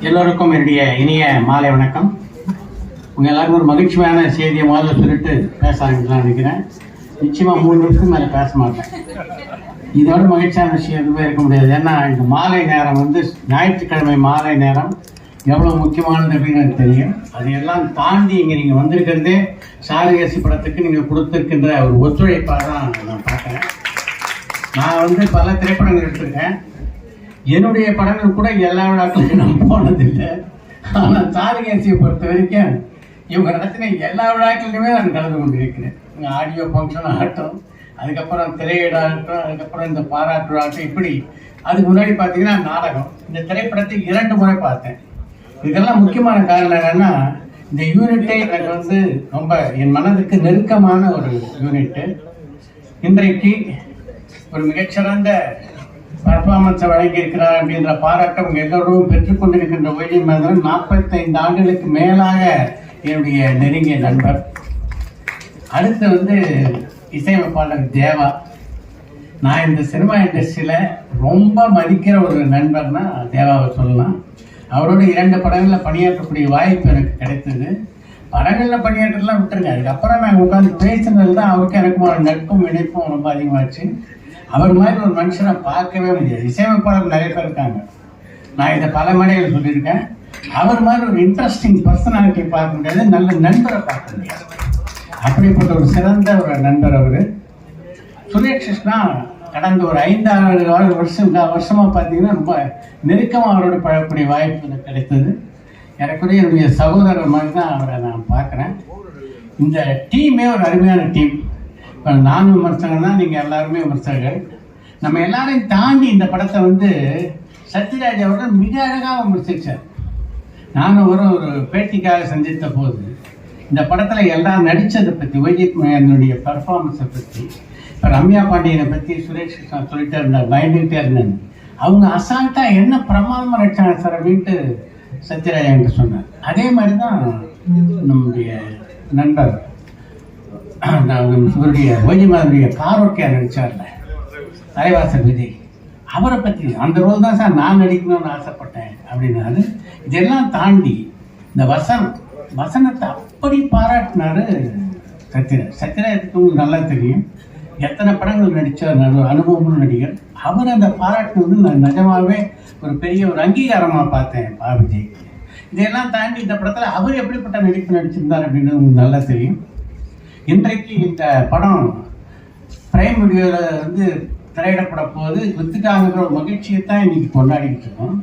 எல்லோருக்கும் என்னுடைய இனிய மாலை வணக்கம். உங்கள் எல்லாருக்கும் ஒரு மகிழ்ச்சியான செய்தியை முதல்ல சொல்லிட்டு பேச ஆரம்பிக்கலாம் நினைக்கிறேன். நிச்சயமாக 3 நிமிஷத்துக்கு மேலே பேச மாட்டேன். இதோட மகிழ்ச்சியான விஷயம் எதுவுமே இருக்க முடியாது. ஏன்னா இந்த மாலை நேரம் ஞாயிற்றுக்கிழமை மாலை நேரம் எவ்வளோ முக்கியமானது அப்படின்னு எனக்கு தெரியும். அதையெல்லாம் தாண்டி இங்கே நீங்கள் வந்திருக்கிறதே சாரகேசி படத்துக்கு நீங்கள் கொடுத்துருக்கின்ற ஒரு ஒத்துழைப்பாக தான் நான் பார்க்குறேன். நான் பல திரைப்படங்கள் எடுத்திருக்கேன். என்னுடைய படங்கள் கூட எல்லா விழாக்களுக்கும் நான் போனதில்லை. ஆனால் சாரகேசியை பொறுத்த வரைக்கும் இவங்க நடத்தின எல்லா விழாக்களுக்குமே நான் கலந்து கொண்டிருக்கிறேன். ஆடியோ ஃபங்க்ஷன் ஆகட்டும், அதுக்கப்புறம் திரையிடாகட்டும், அதுக்கப்புறம் இந்த பாராட்டு விழாட்டும், இப்படி அதுக்கு முன்னாடி பார்த்தீங்கன்னா நாடகம். இந்த திரைப்படத்தை 2 முறை பார்த்தேன். இதுக்கெல்லாம் முக்கியமான காரணம் என்னென்னா, இந்த யூனிட்டே எனக்கு ரொம்ப என் மனதுக்கு நெருக்கமான ஒரு யூனிட்டு. இன்றைக்கு ஒரு மிகச்சிறந்த பர்ஃபார்மன்ஸை வழங்கியிருக்கிறார் அப்படின்ற பாராட்டம் உங்கள் எல்லோரும் பெற்றுக்கொண்டிருக்கின்ற ஒய்ஜி மகேந்திரன் 45 ஆண்டுகளுக்கு மேலாக என்னுடைய நெருங்கிய நண்பர். அடுத்து இசையமைப்பாளர் தேவா. நான் இந்த சினிமா இண்டஸ்ட்ரியில் ரொம்ப மதிக்கிற ஒரு நண்பர்னா தேவாவை சொல்லலாம். அவரோட 2 படங்களில் பணியாற்றக்கூடிய வாய்ப்பு எனக்கு கிடைத்தது. படங்களில் பணியாற்றலாம் விட்டுருங்க, அதுக்கப்புறம் நாங்கள் உட்காந்து பேசினது தான் அவருக்கு எனக்கும் நட்பும் இணைப்பும் ரொம்ப அதிகமாச்சு. அவர் மாதிரி ஒரு மனுஷனை பார்க்கவே முடியாது. இசையமைப்பாளர் நிறைய பேர் இருக்காங்க, நான் இதை பல மேடையில் சொல்லியிருக்கேன். அவர் மாதிரி ஒரு இன்ட்ரெஸ்டிங் பர்சனாலிட்டி பார்க்க முடியாது, நல்ல நண்பரை பார்க்க முடியாது. அப்படிப்பட்ட ஒரு சிறந்த ஒரு நண்பர் அவர். சுரேஷ் கிருஷ்ணா கடந்த ஒரு 5-6 வருஷமாக பார்த்தீங்கன்னா ரொம்ப நெருக்கமாக அவரோட பழக்கூடிய வாய்ப்பு எனக்கு கிடைத்தது. எனக்குரிய என்னுடைய சகோதரர் மாதிரி தான் அவரை நான் பார்க்குறேன். இந்த டீமே ஒரு அருமையான டீம். இப்போ நான் விமர்சகர் தான், நீங்கள் எல்லாருமே விமர்சகர்கள். நம்ம எல்லாரையும் தாண்டி இந்த படத்தை சத்யராஜ் அவர்கள் மிக அழகாக விமர்சித்தார். நானும் ஒரு பேட்டிக்காக சந்தித்த போது இந்த படத்தில் எல்லாரும் நடித்ததை பற்றி, வைஜித் மகேந்திரனுடைய பர்ஃபார்மன்ஸை பற்றி, இப்போ ரம்யா பாண்டியனை பற்றி சுரேஷ் கிருஷ்ணா சொல்லிட்டே இருந்தார், பயந்துகிட்டே இருந்தேன். அவங்க அசால்ட்டாக என்ன பிரமாதமாக நடிச்சாங்க சார் அப்படின்ட்டு சத்யராஜ் என்கிட்ட சொன்னார். அதே மாதிரி தான் நம்முடைய நண்பர் இவருடைய வைஜி மகேந்திரனுடைய காரோக்கியா நடித்தார்ல தலைவாசல் விஜய், அவரை பற்றி அந்த ரோல் தான் சார் நான் நடிக்கணும்னு ஆசைப்பட்டேன் அப்படின்னாரு. இதெல்லாம் தாண்டி இந்த வசனத்தை அப்படி பாராட்டினாரு சத்யராஜுக்கு உங்களுக்கு நல்லா தெரியும். எத்தனை படங்கள் நடித்தார், அனுபவமும் நடிகர். அவர் அந்த பாராட்டு நான் நிஜமாகவே ஒரு பெரிய ஒரு அங்கீகாரமாக பார்த்தேன் விஜய். இதையெல்லாம் தாண்டி இந்த படத்தில் அவர் எப்படிப்பட்ட நடிப்பு நடிச்சிருந்தார் அப்படின்றது உங்களுக்கு நல்லா தெரியும். இன்றைக்கு இந்த படம் பிரைம் வீடியோவில் திரையிடப்பட போது வித்துட்டாங்கிற ஒரு மகிழ்ச்சியை தான் இன்னைக்கு கொண்டாடிக்கிட்டு இருக்கோம்.